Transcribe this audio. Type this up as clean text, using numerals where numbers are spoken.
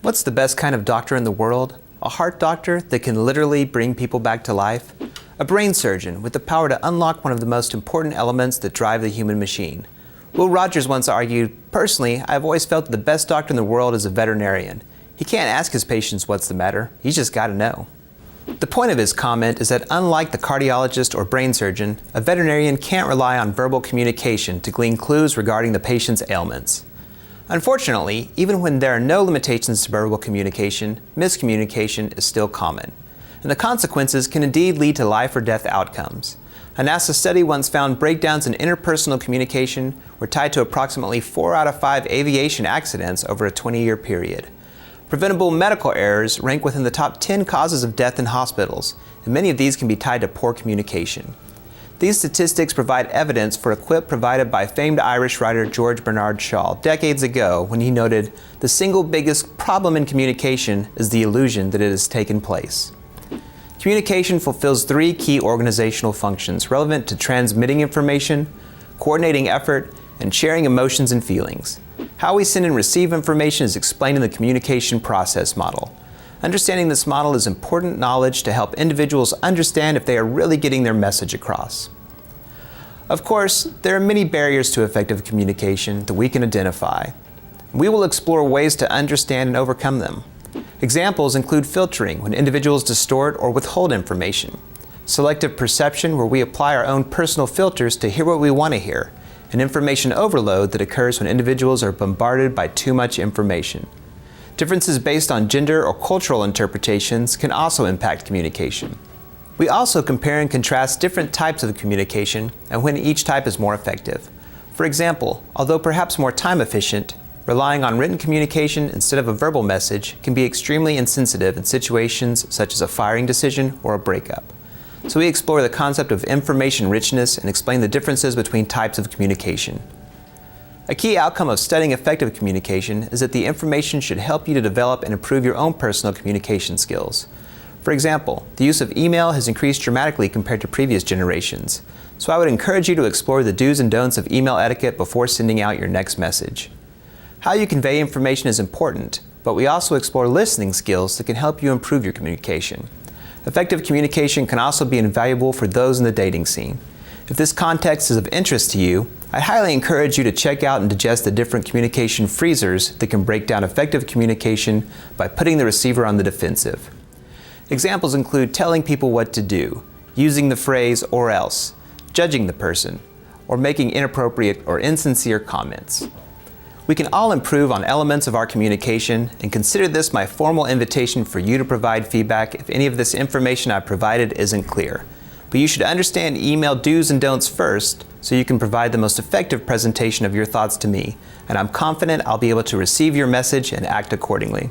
What's the best kind of doctor in the world? A heart doctor that can literally bring people back to life? A brain surgeon with the power to unlock one of the most important elements that drive the human machine? Will Rogers once argued, "Personally, I've always felt that the best doctor in the world is a veterinarian. He can't ask his patients what's the matter, he's just got to know." The point of his comment is that unlike the cardiologist or brain surgeon, a veterinarian can't rely on verbal communication to glean clues regarding the patient's ailments. Unfortunately, even when there are no limitations to verbal communication, miscommunication is still common, and the consequences can indeed lead to life or death outcomes. A NASA study once found breakdowns in interpersonal communication were tied to approximately 4 out of 5 aviation accidents over a 20-year period. Preventable medical errors rank within the top 10 causes of death in hospitals, and many of these can be tied to poor communication. These statistics provide evidence for a quip provided by famed Irish writer George Bernard Shaw decades ago when he noted, "The single biggest problem in communication is the illusion that it has taken place." Communication fulfills 3 key organizational functions relevant to transmitting information, coordinating effort, and sharing emotions and feelings. How we send and receive information is explained in the communication process model. Understanding this model is important knowledge to help individuals understand if they are really getting their message across. Of course, there are many barriers to effective communication that we can identify. We will explore ways to understand and overcome them. Examples include filtering, when individuals distort or withhold information; selective perception, where we apply our own personal filters to hear what we want to hear; and information overload that occurs when individuals are bombarded by too much information. Differences based on gender or cultural interpretations can also impact communication. We also compare and contrast different types of communication and when each type is more effective. For example, although perhaps more time efficient, relying on written communication instead of a verbal message can be extremely insensitive in situations such as a firing decision or a breakup. So we explore the concept of information richness and explain the differences between types of communication. A key outcome of studying effective communication is that the information should help you to develop and improve your own personal communication skills. For example, the use of email has increased dramatically compared to previous generations, so I would encourage you to explore the do's and don'ts of email etiquette before sending out your next message. How you convey information is important, but we also explore listening skills that can help you improve your communication. Effective communication can also be invaluable for those in the dating scene. If this context is of interest to you, I highly encourage you to check out and digest the different communication freezers that can break down effective communication by putting the receiver on the defensive. Examples include telling people what to do, using the phrase "or else," judging the person, or making inappropriate or insincere comments. We can all improve on elements of our communication, and consider this my formal invitation for you to provide feedback if any of this information I've provided isn't clear. But you should understand email do's and don'ts first, so you can provide the most effective presentation of your thoughts to me, and I'm confident I'll be able to receive your message and act accordingly.